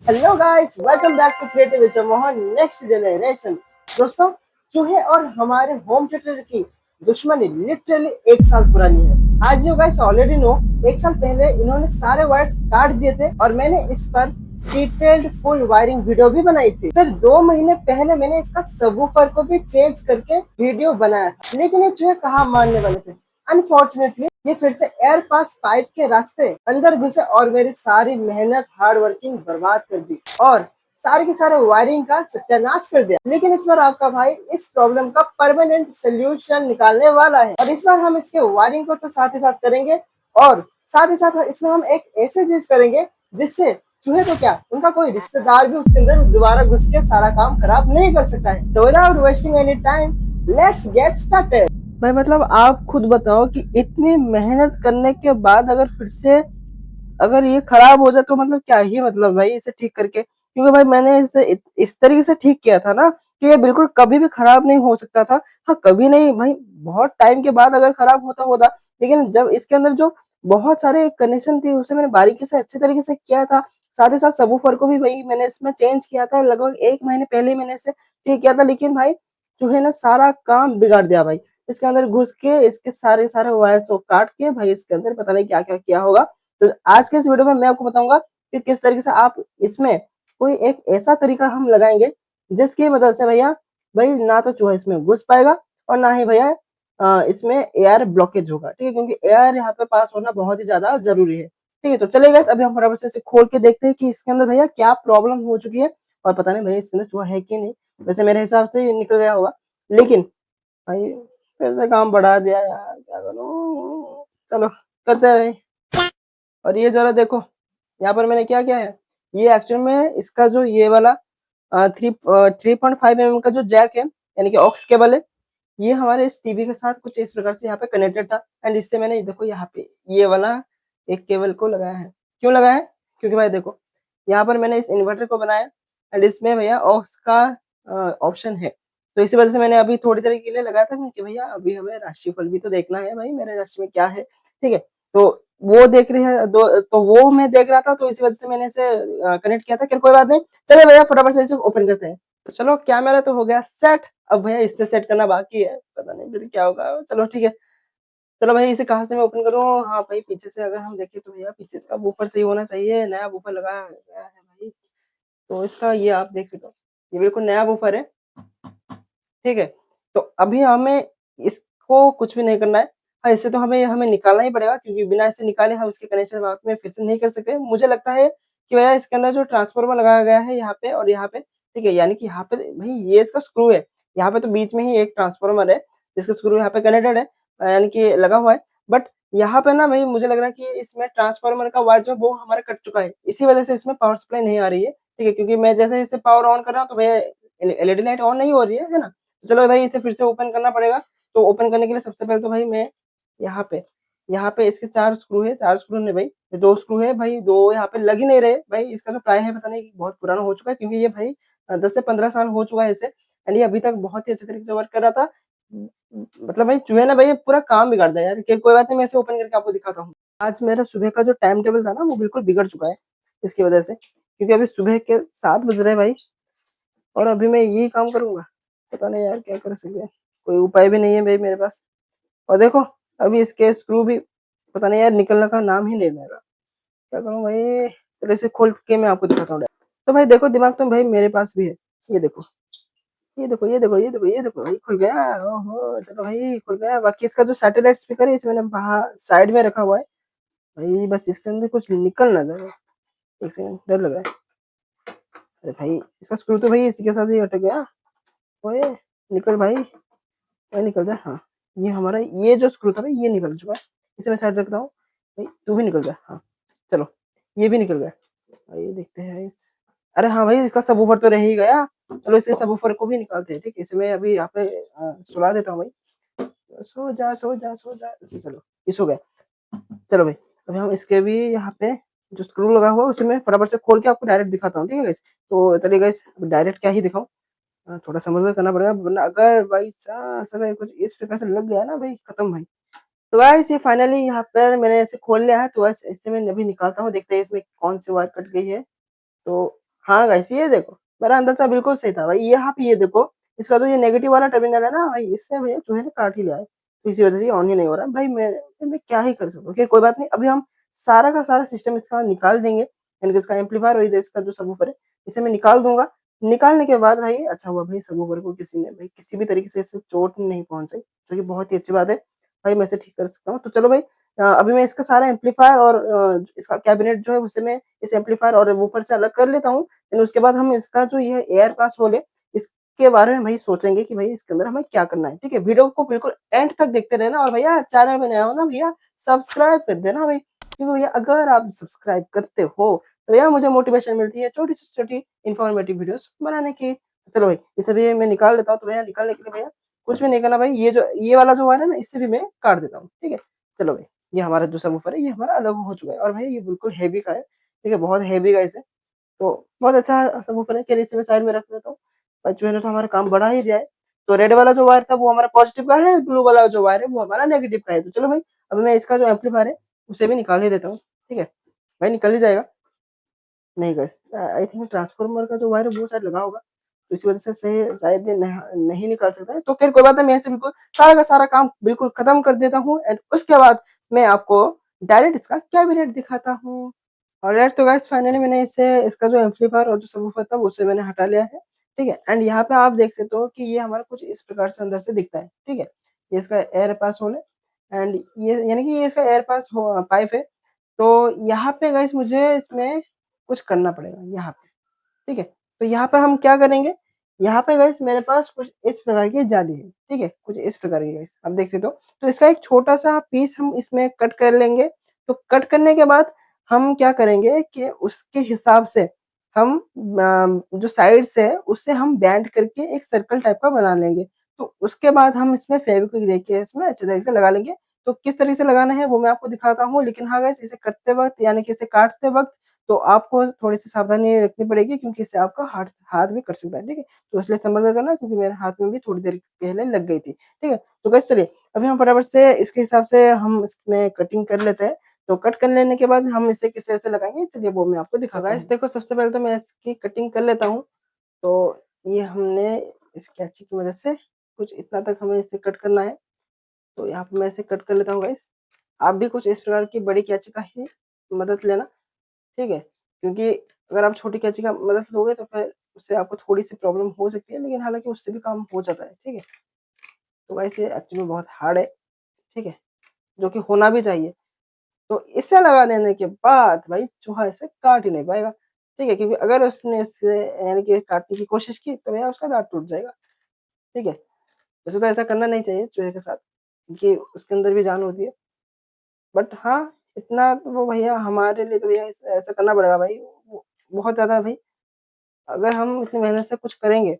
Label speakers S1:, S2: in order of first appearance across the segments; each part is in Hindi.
S1: Hello guys, welcome back to creative Vijay Mohan next generation. दोस्तों, चूहे और हमारे होम थिएटर की दुश्मनी लिटरली 1 साल पुरानी है। आज यू गाइस ऑलरेडी नो, 1 साल पहले इन्होंने सारे वायर्स काट दिए थे और मैंने इस पर डिटेल्ड फुल वायरिंग वीडियो भी बनाई थी। फिर 2 महीने पहले मैंने इसका सबवूफर को भी चेंज करके वीडियो बनाया था, लेकिन ये चूहे कहाँ मानने वाले थे। अनफॉर्चुनेटली ये फिर से एयर पास पाइप के रास्ते अंदर घुसे और मेरी सारी मेहनत हार्ड वर्किंग बर्बाद कर दी और सारे के सारे वायरिंग का सत्यानाश कर दिया। लेकिन इस बार आपका भाई इस प्रॉब्लम का परमानेंट सोल्यूशन निकालने वाला है और इस बार हम इसके वायरिंग को तो साथ ही साथ करेंगे और साथ ही साथ इसमें हम एक ऐसे चीज करेंगे जिससे चूहे तो क्या, उनका कोई रिश्तेदार भी उसके अंदर दोबारा घुस के सारा काम खराब नहीं कर सकता है। तो without wasting any time, let's get started. भाई मतलब आप खुद बताओ कि इतनी मेहनत करने के बाद अगर फिर से अगर ये खराब हो जाए तो मतलब क्या ही मतलब भाई इसे ठीक करके, क्योंकि भाई मैंने इसे इस तरीके से ठीक किया था ना कि ये बिल्कुल कभी भी खराब नहीं हो सकता था। हाँ, कभी नहीं भाई, बहुत टाइम के बाद अगर खराब होता होता, लेकिन जब इसके अंदर जो बहुत सारे कनेक्शन थे उसे मैंने बारीकी से अच्छे तरीके से किया था। साथ ही साथ सबवूफर को भी भाई मैंने इसमें चेंज किया था, लगभग 1 महीने पहले ही मैंने इसे ठीक किया था। लेकिन भाई चूहे ने सारा काम बिगाड़ दिया भाई। इसके अंदर घुस के इसके सारे सारे वायर्स को काट के भाई इसके अंदर पता नहीं क्या क्या किया होगा। तो आज के इस वीडियो में मैं आपको बताऊंगा कि किस तरीके से आप इसमें कोई एक ऐसा तरीका हम लगाएंगे जिसकी मदद से भैया भाई ना तो चूहा इसमें घुस पाएगा और ना ही भैया इसमें एयर ब्लॉकेज होगा। ठीक है, क्योंकि एयर यहाँ पे पास होना बहुत ही ज्यादा जरूरी है। ठीक है, तो चलिए गाइस अभी हम फटाफट से इसे खोल के देखते हैं कि इसके अंदर भैया क्या प्रॉब्लम हो चुकी है। और पता नहीं भैया इसके अंदर चूहा है कि नहीं। वैसे मेरे हिसाब से ये निकल गया होगा, लेकिन भाई फिर से काम बढ़ा दिया यार, क्या करूं। चलो करते हैं भाई। और ये जरा देखो, यहाँ पर मैंने क्या किया है। ये एक्चुअल में इसका जो ये वाला 3.5 mm का जो जैक है, यानी कि ऑक्स केबल है, ये हमारे इस टीवी के साथ कुछ इस प्रकार से यहाँ पे कनेक्टेड था। एंड इससे मैंने देखो यहाँ पे ये वाला एक केबल को लगाया है। क्यों लगाया है? क्योंकि भाई देखो, यहाँ पर मैंने इस इन्वर्टर को बनाया एंड इसमें भैया ऑक्स का ऑप्शन है। तो इसी वजह से मैंने अभी थोड़ी देर के लिए लगाया था, क्योंकि भैया अभी हमें राशिफल भी तो देखना है भाई, मेरे राशि में क्या है। ठीक है, तो वो देख रही है तो वो मैं देख रहा था, तो इसी वजह से मैंने इसे कनेक्ट किया था। फिर कोई बात नहीं, चलिए भैया फटाफट से इसे ओपन करते हैं। तो चलो कैमरा तो हो गया सेट, अब भैया इससे सेट करना बाकी है, पता नहीं फिर क्या होगा। चलो ठीक है, चलो भाई इसे कहाँ से मैं ओपन करूँ। हाँ भाई, पीछे से अगर हम देखें तो भैया पीछे इसका बूफर सही होना चाहिए, नया बूफर लगाया गया है भाई। तो इसका ये आप देख सकते हो, ये बिल्कुल नया बूफर है। ठीक है, तो अभी हमें इसको कुछ भी नहीं करना है। हाँ, इससे तो हमें हमें निकालना ही पड़ेगा, क्योंकि बिना इसे निकाले हम इसके कनेक्शन बाद में फिर से नहीं कर सकते। मुझे लगता है कि भैया इसके अंदर जो ट्रांसफार्मर लगाया गया है यहाँ पे और यहाँ पे, ठीक है, यानी कि यहाँ पे भाई ये इसका स्क्रू है, यहाँ पे तो बीच में ही एक ट्रांसफार्मर है जिसका स्क्रू यहाँ पे कनेक्टेड है, यानी कि लगा हुआ है। बट यहाँ पे ना भाई मुझे लग रहा है कि इसमें ट्रांसफार्मर का वायर जो है वो हमारा कट चुका है, इसी वजह से इसमें पावर सप्लाई नहीं आ रही है। ठीक है, क्योंकि मैं जैसे इसे पावर ऑन कर रहा हूँ तो भैया एलईडी लाइट ऑन नहीं हो रही है ना। चलो भाई इसे फिर से ओपन करना पड़ेगा। तो ओपन करने के लिए सबसे पहले तो भाई मैं यहाँ पे इसके 4 स्क्रू है, 4 स्क्रू ने भाई, 2 स्क्रू है भाई, 2 यहाँ पे लग ही नहीं रहे भाई। इसका जो टाई है पता नहीं बहुत पुराना हो चुका है, क्योंकि ये भाई 10 से 15 साल हो चुका है इसे। एंड ये अभी तक बहुत ही अच्छे तरीके से वर्क कर रहा था। मतलब भाई चूहे ने भाई पूरा काम बिगाड़ दिया यार। कोई बात नहीं, मैं इसे ओपन करके आपको दिखाता हूँ। आज मेरा सुबह का जो टाइम टेबल था ना वो बिल्कुल बिगड़ चुका है इसकी वजह से, क्योंकि अभी सुबह के 7 बज रहे हैं भाई और अभी मैं यही काम करूंगा। पता नहीं यार क्या कर सकते हैं, कोई उपाय भी नहीं है भाई मेरे पास। और देखो, अभी इसके स्क्रू भी पता नहीं यार निकलने का नाम ही नहीं ले रहा। क्या करूं भाई, चलो इसे खोल के मैं आपको दिखाता हूँ। तो भाई देखो, दिमाग तो भाई मेरे पास भी है। ये देखो, ये देखो, ये देखो, ये देखो, ये देखो भाई खुल गया। ओहो, चलो भाई खुल गया। बाकी इसका जो सैटेलाइट स्पीकर है इसे मैंने बाहर साइड में रखा हुआ है भाई, बस इसके अंदर कुछ निकल ना जाए। एक सेकंड, डर लग रहा है। अरे भाई इसका स्क्रू तो भाई इसी के साथ ही अटक गया। ओए निकल भाई, भाई निकल जा। हाँ, ये हमारा ये जो स्क्रू था भाई ये निकल चुका है। इसे मैं साइड रखता हूँ। भाई तू भी निकल जा। हाँ चलो, ये भी निकल गया। ये देखते हैं अरे हाँ भाई, इसका सबवूफर तो रह ही गया। चलो इसके सबवूफर को भी निकालते हैं। ठीक है, इसे मैं अभी यहाँ पे सुला देता हूँ भाई। सो जा, सो जा, सो जा। चलो ये सो गया। चलो भाई, अभी हम इसके भी यहाँ पे जो स्क्रू लगा हुआ है उसे मैं फटाफट से खोल के आपको डायरेक्ट दिखाता हूँ। ठीक है गाइस, तो चलिए गाइस डायरेक्ट क्या ही दिखाऊं, थोड़ा समझ कर करना पड़ेगा, वरना अगर बाई चांस अगर कुछ इस प्रकार से लग गया ना भाई, खत्म भाई। तो गाइस ये फाइनली यहाँ पर मैंने इसे खोल लिया है। तो गाइस इसे मैं अभी निकालता हूँ, देखते हैं इसमें कौन सी वायर कट गई है। तो हाँ गाइस, ये देखो मेरा अंदाजा बिल्कुल सही था भाई। यहाँ पे ये देखो, इसका जो ये नेगेटिव वाला टर्मिनल है ना भाई, इससे भैया जो है ना काट ही लिया है, तो इसी वजह से ये ऑन ही नहीं हो रहा है भाई। मैं क्या ही कर सकता हूँ। खैर कोई बात नहीं, अभी हम सारा का सारा सिस्टम इसका निकाल देंगे, यानी कि इसका एम्पलीफायर और इसका जो सबवूफर है, इसे मैं निकाल दूंगा। निकालने के बाद भाई अच्छा हुआ भाई, सबवूफर को किसी ने भाई किसी भी तरीके से इसमें चोट नहीं पहुंचाई, जो कि बहुत ही अच्छी बात है भाई। मैं इसे ठीक कर सकता हूँ। तो चलो भाई, अभी मैं इसका सारा एम्पलीफायर और इसका कैबिनेट जो है उसे मैं इस एम्पलीफायर और वूफर से अलग कर लेता हूँ। देन उसके बाद हम इसका जो ये एयर पास होल है, इसके बारे में भाई सोचेंगे कि भाई इसके अंदर हमें क्या करना है। ठीक है, वीडियो को बिल्कुल एंड तक देखते रहना, और भैया चैनल में नया हो ना भैया, सब्सक्राइब कर देना भाई, क्योंकि भैया अगर आप सब्सक्राइब करते हो तो भैया मुझे मोटिवेशन मिलती है छोटी से छोटी इन्फॉर्मेटिव वीडियोस बनाने की। तो चलो भाई, इसे भी मैं निकाल लेता हूँ। तो भैया निकालने के लिए भैया कुछ भी नहीं करना भाई, ये वाला जो वायर है ना, इससे भी मैं काट देता हूँ। ठीक है, चलो भाई, ये हमारा दूसरा वूफर है, ये हमारा अलग हो चुका है, और भाई ये बिल्कुल हैवी का है। ठीक है, बहुत हैवी का इसे, तो बहुत अच्छा सबवूफर है। चलिए इसे मैं साइड में रख देता हूँ। और जो है ना, तो हमारा काम बढ़ा ही दिया है। तो रेड वाला जो वायर था वो हमारा पॉजिटिव का है, ब्लू वाला जो वायर है वो हमारा नेगेटिव का है। तो चलो भाई, अभी मैं इसका जो एम्पलीफायर है उसे भी निकाल ही देता हूँ। ठीक है भाई, निकल ही जाएगा। नहीं गाइस, आई थिंक ट्रांसफार्मर का जो वायर है वो शायद लगा होगा, तो इसी वजह से सही शायद ये नहीं निकाल सकता है। तो फिर कोई बात नहीं, मैं ऐसे बिल्कुल सारा का सारा काम बिल्कुल खत्म कर देता हूँ, एंड उसके बाद मैं आपको डायरेक्ट इसका कैबिनेट दिखाता हूँ। ऑलराइट, तो गाइस फाइनली मैंने इसे इसका जो एम्पलीफायर और जो सबवूफर था उसे मैंने हटा लिया है। ठीक है, एंड यहाँ पे आप देख सकते हो कि ये हमारा कुछ इस प्रकार से अंदर से दिखता है। ठीक है, ये इसका एयर पास होल है, एंड ये यानी कि ये इसका एयर पास पाइप है। तो यहाँ पे गाइस मुझे इसमें कुछ करना पड़ेगा यहाँ पे। ठीक है, तो यहाँ पे हम क्या करेंगे, यहाँ पे गाइस मेरे पास कुछ इस प्रकार की जाली है। ठीक है, कुछ इस प्रकार की गाइस आप देख सकते हो। तो इसका एक छोटा सा पीस हम इसमें कट कर लेंगे। तो कट करने के बाद हम क्या करेंगे कि उसके हिसाब से हम जो साइड से है उससे हम बैंड करके एक सर्कल टाइप का बना लेंगे। तो उसके बाद हम इसमें फेविक्विक देके इसमें अच्छे तरीके से लगा लेंगे। तो किस तरीके से लगाना है वो मैं आपको दिखाता हूँ, लेकिन हाँ गाइस, इसे करते वक्त यानी कि इसे काटते वक्त तो आपको थोड़ी-सी सावधानी रखनी पड़ेगी, क्योंकि इससे आपका हाथ हाथ भी कट सकता है। ठीक है? तो इसलिए संभल कर करना, क्योंकि मेरे हाथ में भी थोड़ी देर पहले लग गई थी। ठीक है? तो गाइस चलिए, अभी हम फटाफट से इसके हिसाब से हम इसमें कटिंग कर लेते हैं। तो कट कर लेने के बाद हम इसे किस तरह से लगाएँगे, चलिए वो मैं आपको दिखाता हूँ। गाइस देखो, सबसे पहले तो मैं इसकी कटिंग कर लेता हूँ। तो ये हमने इस कैंची की मदद से कुछ इतना तक हमें इसे कट करना है। तो यहाँ पे मैं इसे कट कर लेता हूँ गाइस। आप भी कुछ इस प्रकार की बड़ी कैंची का ही मदद लेना। ठीक है? क्योंकि अगर आप छोटी कैंची का मदद लोगे तो फिर उससे आपको थोड़ी-सी प्रॉब्लम हो सकती है, लेकिन हालाँकि उससे भी काम हो जाता है। ठीक है? तो गाइस ये एक्चुअली में बहुत हार्ड है। ठीक है? जो कि होना भी चाहिए। तो इसे लगा देने के बाद भाई चूहा इसे काट ही नहीं पाएगा। ठीक है? क्योंकि अगर उसने इसे यानी कि काटने की कोशिश की तो भैया उसका दाँत टूट जाएगा। ठीक है? वैसे तो ऐसा करना नहीं चाहिए चूहे के साथ, क्योंकि उसके अंदर भी जान होती है। बट हाँ, इतना तो वो भैया हमारे लिए तो भैया ऐसा करना पड़ेगा भाई। वो बहुत ज़्यादा भाई, अगर हम इतनी मेहनत से कुछ करेंगे,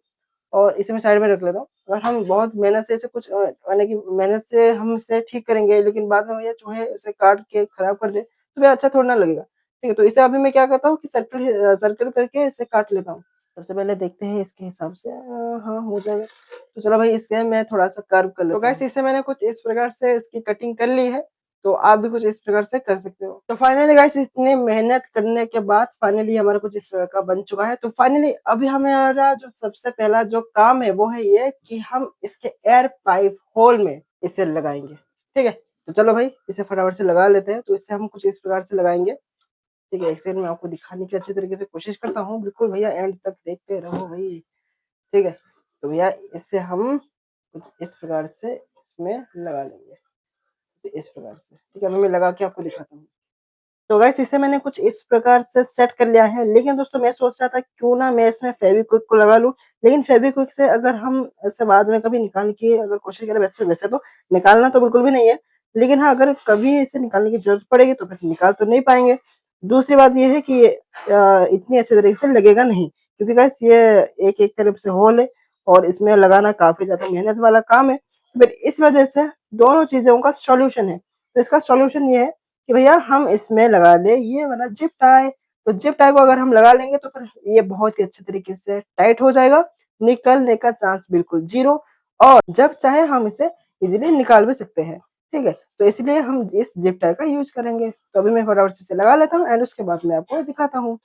S1: और इसे मैं साइड में रख लेता हूँ। अगर हम बहुत मेहनत से इसे कुछ यानी कि मेहनत से हम इसे ठीक करेंगे, लेकिन बाद में भैया चूहे इसे काट के खराब कर दें, तो भैया अच्छा थोड़ी ना लगेगा। ठीक है? तो इसे अभी मैं क्या करता हूँ कि सर्कल करके इसे काट लेता हूँ। सबसे पहले देखते हैं इसके हिसाब से, हाँ, हो जाएगा। तो चलो भाई, इसे मैं थोड़ा-सा कर्व कर लेता हूँ। तो गाइस इसे मैंने कुछ इस प्रकार से इसकी कटिंग कर ली है। तो आप भी कुछ इस प्रकार से कर सकते हो। तो फाइनली गाइस, इतनी मेहनत करने के बाद फाइनली हमारा कुछ इस प्रकार का बन चुका है। तो फाइनली अभी हमारा जो सबसे पहला जो काम है वो है ये कि हम इसके एयर पाइप होल में इसे लगाएँगे। ठीक है? तो चलो भाई, इसे फटाफट से लगा लेते हैं। तो इसे हम कुछ इस प्रकार से लगाएँगे। ठीक है? एक सेकंड मैं आपको दिखाने की अच्छी तरीके से कोशिश करता हूँ। बिल्कुल भैया एंड तक देखते रहो भाई। ठीक है? तो भैया इसे हम कुछ इस प्रकार से इसमें लगा लेंगे। तो इस प्रकार से। ठीक है? अभी मैं लगा के आपको दिखाता हूँ। तो गाइस इसे मैंने कुछ इस प्रकार से सेट कर लिया है, लेकिन दोस्तों मैं सोच रहा था क्यों ना मैं इसमें फेविक्विक को लगा लूँ। लेकिन फेविक्विक से अगर हम इसे बाद में कभी निकालने की अगर कोशिश करें, वैसे वैसे तो निकालना तो बिल्कुल भी नहीं है। लेकिन हाँ, अगर कभी इसे निकालने की ज़रूरत पड़ेगी तो फिर निकाल तो नहीं पाएँगे। दूसरी बात ये है कि ये इतनी अच्छे तरीके से लगेगा नहीं, क्योंकि गाइस ये एक-एक तरफ से होल है, और इसमें लगाना काफ़ी ज़्यादा मेहनत वाला काम है। फिर इस वजह से दोनों चीज़ों का सॉल्यूशन है। तो इसका सॉल्यूशन ये है कि भैया हम इसमें लगा लें ये वाला जिप टाई। तो जिप टाई को अगर हम लगा लेंगे तो फिर ये बहुत ही अच्छे तरीके से टाइट हो जाएगा, निकलने का चांस बिल्कुल ज़ीरो, और जब चाहे हम इसे इज़िली निकाल भी सकते हैं। ठीक है? तो इसलिए हम इस जिप टाई का यूज़ करेंगे। तो अभी मैं फटाफट से इसे लगा लेता हूँ, एंड उसके बाद मैं आपको दिखाता हूँ।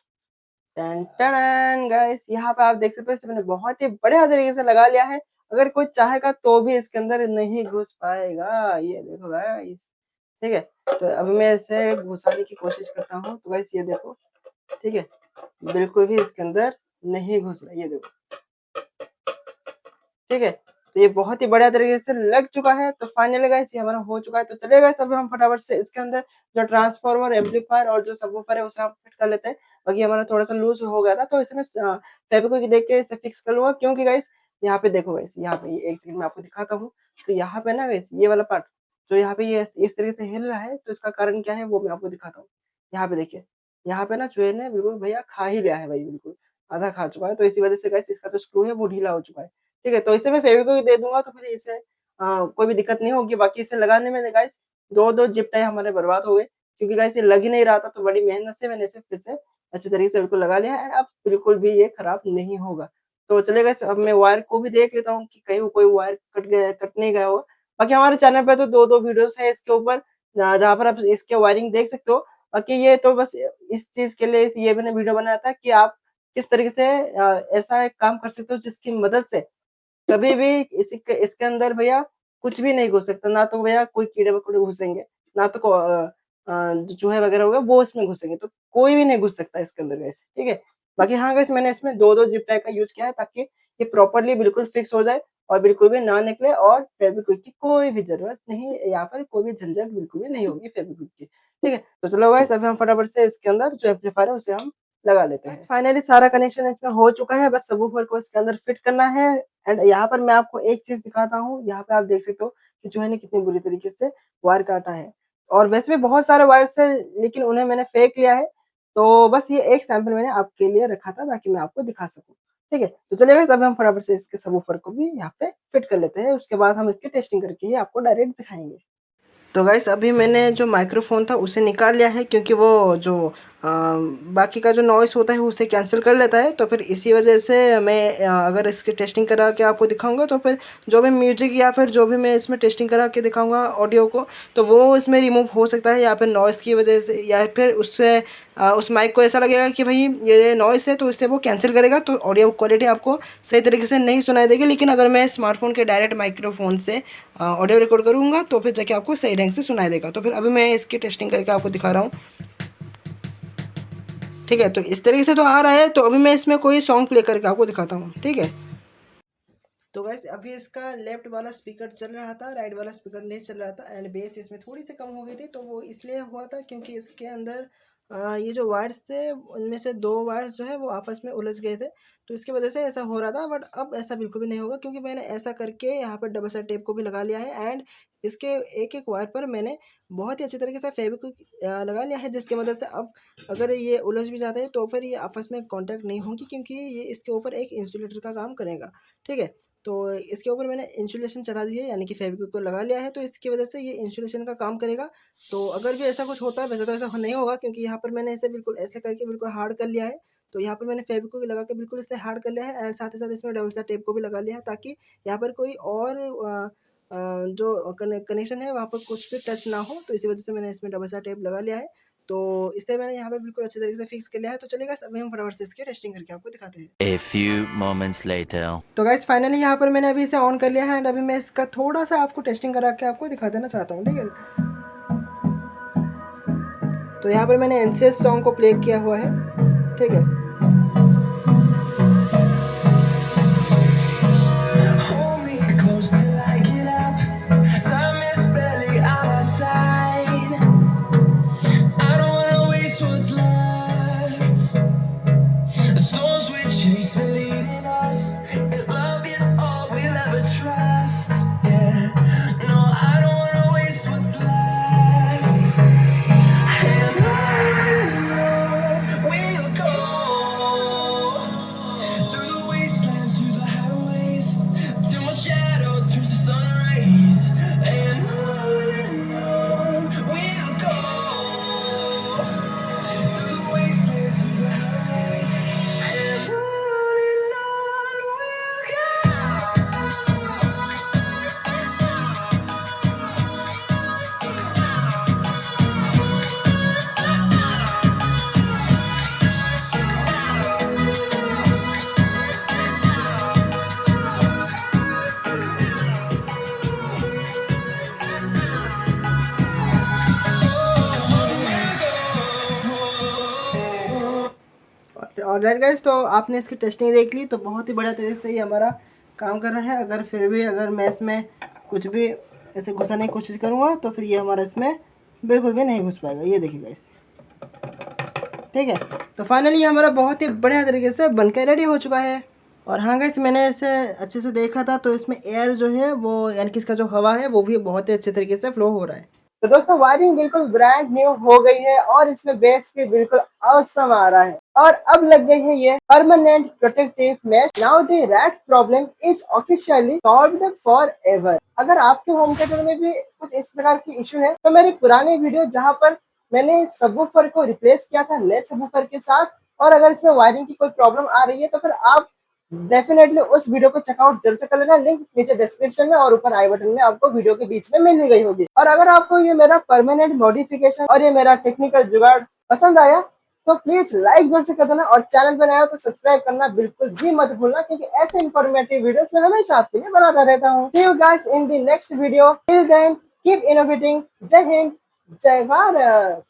S1: गाइस, यहाँ पे आप देख सकते हो इसे मैंने बहुत ही बढ़िया तरीके से लगा लिया है। अगर कोई चाहेगा तो भी इसके अंदर नहीं घुस पाएगा। ये देखो गाइस, ठीक है। तो अभी मैं इसे घुसाने की कोशिश करता हूँ। तो गाइस ये देखो, ठीक है, बिल्कुल भी इसके अंदर नहीं घुस रहा। ये देखो, ठीक है। तो ये बहुत ही बढ़िया तरीके से लग चुका है। तो फाइनली गाइस ये हमारा हो चुका है। तो चलिए गाइस अभी हम फटाफट से इसके अंदर जो ट्रांसफार्मर, एम्पलीफायर और जो सबवूफर है उसे हम फिट कर लेते हैं। बाकी हमारा थोड़ा-सा लूज़ हो गया था, तो इसे मैं फेविक्विक देख के इसे फिक्स कर लूँगा, क्योंकि गाइस यहाँ पे देखो गाइस, यहाँ पे ये एक सेकंड मैं आपको दिखाता हूँ। तो यहाँ पे ना गाइस ये वाला पार्ट जो यहाँ पे ये इस तरीके से हिल रहा है, तो इसका कारण क्या है वो मैं आपको दिखाता हूँ। यहाँ पे देखिए, यहाँ पे ना चूहे ने बिल्कुल भैया खा ही लिया है भाई, बिल्कुल, आधा खा चुका है। तो इसी वजह से गाइस इसका जो स्क्रू है वो ढीला हो चुका है। ठीक है, तो इसे मैं फेविक्विक दे दूँगा, तो फिर इसे कोई भी दिक्कत नहीं होगी। बाकी इसे लगाने में गाइस 2-2 जिप टाई हमारे बर्बाद हो गए, क्योंकि गाइस ये लग ही नहीं रहा था। तो बड़ी मेहनत से मैंने इसे फिर से अच्छे तरीके से बिल्कुल लगा लिया है, एंड अब बिल्कुल भी ये खराब नहीं होगा। तो चलिए गाइस अब मैं वायर को भी देख लेता हूँ कि कहीं कोई वायर कट नहीं गया होगा। बाकी हमारे चैनल पे तो 2-2 वीडियोज़ है इसके ऊपर, जहाँ पर आप इसके वायरिंग देख सकते हो। बाकी ये तो बस इस चीज़ के लिए ये मैंने वीडियो बनाया था कि आप किस तरीके से ऐसा एक काम कर सकते हो जिसकी मदद से कभी भी इसके अंदर भैया कुछ भी नहीं घुस सकता। ना तो भैया कोई कीड़े-मकोड़े घुसेंगे, ना तो जो चूहे वगैरह हो गए वो इसमें घुसेंगे। तो कोई भी नहीं घुस सकता इसके अंदर गाइस, ठीक है? बाकी हाँ गाइस, मैंने इसमें 2-2 जिप टाई का यूज़ किया है, ताकि ये प्रॉपर्ली बिल्कुल फिक्स हो जाए और बिल्कुल भी ना निकले, और फेविक्विक की कोई भी ज़रूरत नहीं, यहाँ पर कोई भी झंझट बिल्कुल भी नहीं होगी फेविक्विक की, ठीक है? तो चलो गाइस अभी हम फटाफट से इसके अंदर जो एम्पलीफायर है उसे हम लगा लेते हैं। फाइनली सारा कनेक्शन इसमें हो चुका है, बस सबवूफर को इसके अंदर फिट करना है। एंड यहाँ पर मैं आपको एक चीज़ दिखाता हूँ, यहाँ पे आप देख सकते हो कि चूहे ने कितनी बुरी तरीके से वायर काटा है। और वैसे भी बहुत सारे वायर्स हैं, लेकिन उन्हें मैंने फेंक लिया है। तो बस ये एक सैंपल मैंने आपके लिए रखा था, ताकि मैं आपको दिखा सकूँ। ठीक है? तो चलिए गाइस अभी हम फटाफट से इसके सबवूफर को भी यहाँ पे फिट कर लेते हैं। उसके बाद हम इसकी टेस्टिंग करके ही आपको डायरेक्ट दिखाएँगे। तो गाइस अभी मैंने जो माइक्रोफ़ोन था उसे निकाल लिया है, क्योंकि वो जो बाकी का जो नॉइज़ होता है उसे कैंसल कर लेता है। तो फिर इसी वजह से मैं अगर इसकी टेस्टिंग करा के आपको दिखाऊँगा, तो फिर जो भी म्यूज़िक या फिर जो भी मैं इसमें टेस्टिंग करा के दिखाऊँगा ऑडियो को, तो वो इसमें रिमूव हो सकता है, या फिर नॉइज़ की वजह से, या फिर उससे उस माइक को ऐसा लगेगा कि भई ये नॉइज़ है, तो इससे वो कैंसल करेगा, तो ऑडियो क्वालिटी आपको सही तरीके से नहीं सुनाई देगी। लेकिन अगर मैं स्मार्टफ़ोन के डायरेक्ट माइक्रोफ़ोन से ऑडियो रिकॉर्ड करूँगा, तो फिर जाके आपको सही ढंग से सुनाई देगा। तो फिर अभी मैं इसकी टेस्टिंग करके आपको दिखा रहा हूँ। ठीक है, तो इस तरीके से तो आ रहा है। तो अभी मैं इसमें कोई सॉन्ग प्ले करके आपको दिखाता हूँ, ठीक है? तो गाइस अभी इसका लेफ्ट वाला स्पीकर चल रहा था, राइट वाला स्पीकर नहीं चल रहा था, एंड बेस इसमें थोड़ी सी कम हो गई थी। तो वो इसलिए हुआ था क्योंकि इसके अंदर ये जो वायर्स थे उनमें से 2 वायर्स जो है वो आपस में उलझ गए थे। तो इसकी वजह से ऐसा हो रहा था, बट अब ऐसा बिल्कुल भी नहीं होगा, क्योंकि मैंने ऐसा करके यहाँ पर डबल साइड टेप को भी लगा लिया है, एंड इसके एक-एक वायर पर मैंने बहुत ही अच्छे तरीके से फेविक्विक लगा लिया है, जिसकी मदद से अब अगर ये उलझ भी जाते हैं तो फिर ये आपस में कॉन्टैक्ट नहीं होंगी, क्योंकि ये इसके ऊपर एक इंसुलेटर का काम करेगा, ठीक है? तो इसके ऊपर मैंने इंसुलेशन चढ़ा दी है, यानी कि फेविक्विक को लगा लिया है, तो इसकी वजह से ये इंसुलेशन का काम करेगा। तो अगर भी ऐसा कुछ होता है, वैसे तो ऐसा नहीं होगा, क्योंकि यहाँ पर मैंने इसे बिल्कुल ऐसे करके बिल्कुल हार्ड कर लिया है। तो यहाँ पर मैंने फेविक्विक लगा के बिल्कुल इसे हार्ड कर लिया है, एंड साथ ही साथ इसमें डबल साइड टेप को भी लगा लिया है, ताकि यहाँ पर कोई और जो कनेक्शन है वहाँ पर कुछ भी टच ना हो। तो इसी वजह से मैंने इसमें डबल साइड टेप लगा लिया है। तो इसे मैंने यहाँ पे बिल्कुल अच्छे तरीके से फिक्स कर लिया है। तो चलिए गाइस अभी हम फटाफट से इसकी टेस्टिंग करके आपको दिखाते हैं।
S2: A few moments later.
S1: तो गाइस फाइनली यहाँ पर मैंने अभी इसे ऑन कर लिया है, एंड अभी मैं इसका थोड़ा-सा आपको टेस्टिंग करा के आपको दिखा देना चाहता हूँ, ठीक है? तो यहाँ पर मैंने एनसीएस सॉन्ग को प्ले किया हुआ है, ठीक है?
S2: Hold me close till I get up. Time is barely on our side. I don't wanna waste what's left. The storms we chase are leading us, and love is all we'll ever trust. Yeah, no, I don't wanna waste what's left. And on we'll go
S1: alright guys, तो आपने इसकी टेस्टिंग देख ली, तो बहुत ही बढ़िया तरीके से ये हमारा काम कर रहा है। अगर फिर भी अगर मैं इसमें कुछ भी ऐसे घुसाने की कोशिश करूँगा तो फिर ये हमारा इसमें बिल्कुल भी नहीं घुस पाएगा। ये देखिए गाइस, ठीक है। तो फाइनली ये हमारा बहुत ही बढ़िया तरीके से बनकर रेडी हो चुका है। और हाँ गाइस, मैंने इसे अच्छे से देखा था, तो इसमें एयर जो है वो, यानी कि इसका जो हवा है वो भी बहुत ही अच्छे तरीके से फ्लो हो रहा है। तो दोस्तों वायरिंग बिल्कुल ब्रांड न्यू हो गई है और इसमें बेस भी बिल्कुल ऑसम आ रहा है। और अब लग गई है ये permanent protective mesh. Now the rat problem is officially solved for ever. अगर आपके होम थिएटर में भी कुछ इस प्रकार की इशू है तो मेरी पुरानी वीडियो जहाँ पर मैंने सबवूफर को रिप्लेस किया था लेस सबवूफर के साथ, और अगर इसमें वायरिंग की कोई प्रॉब्लम आ रही है तो फिर आप डेफिनेटली उस वीडियो को चेकआउट जल्द से कर लेना। लिंक नीचे डिस्क्रिप्शन में और ऊपर आई बटन में आपको वीडियो के बीच में मिल गई होगी। और अगर आपको ये मेरा परमानेंट मॉडिफिकेशन और ये मेरा टेक्निकल जुगाड़ पसंद आया तो प्लीज लाइक जरूर से कर देना, और चैनल पर नया हो तो सब्सक्राइब करना बिल्कुल भी मत भूलना, क्योंकि ऐसे इंफॉर्मेटिव वीडियोस मैं हमेशा आपके लिए बनाता रहता हूँ। See you guys in the next video. Till then keep innovating. Jai Hind, जय भारत।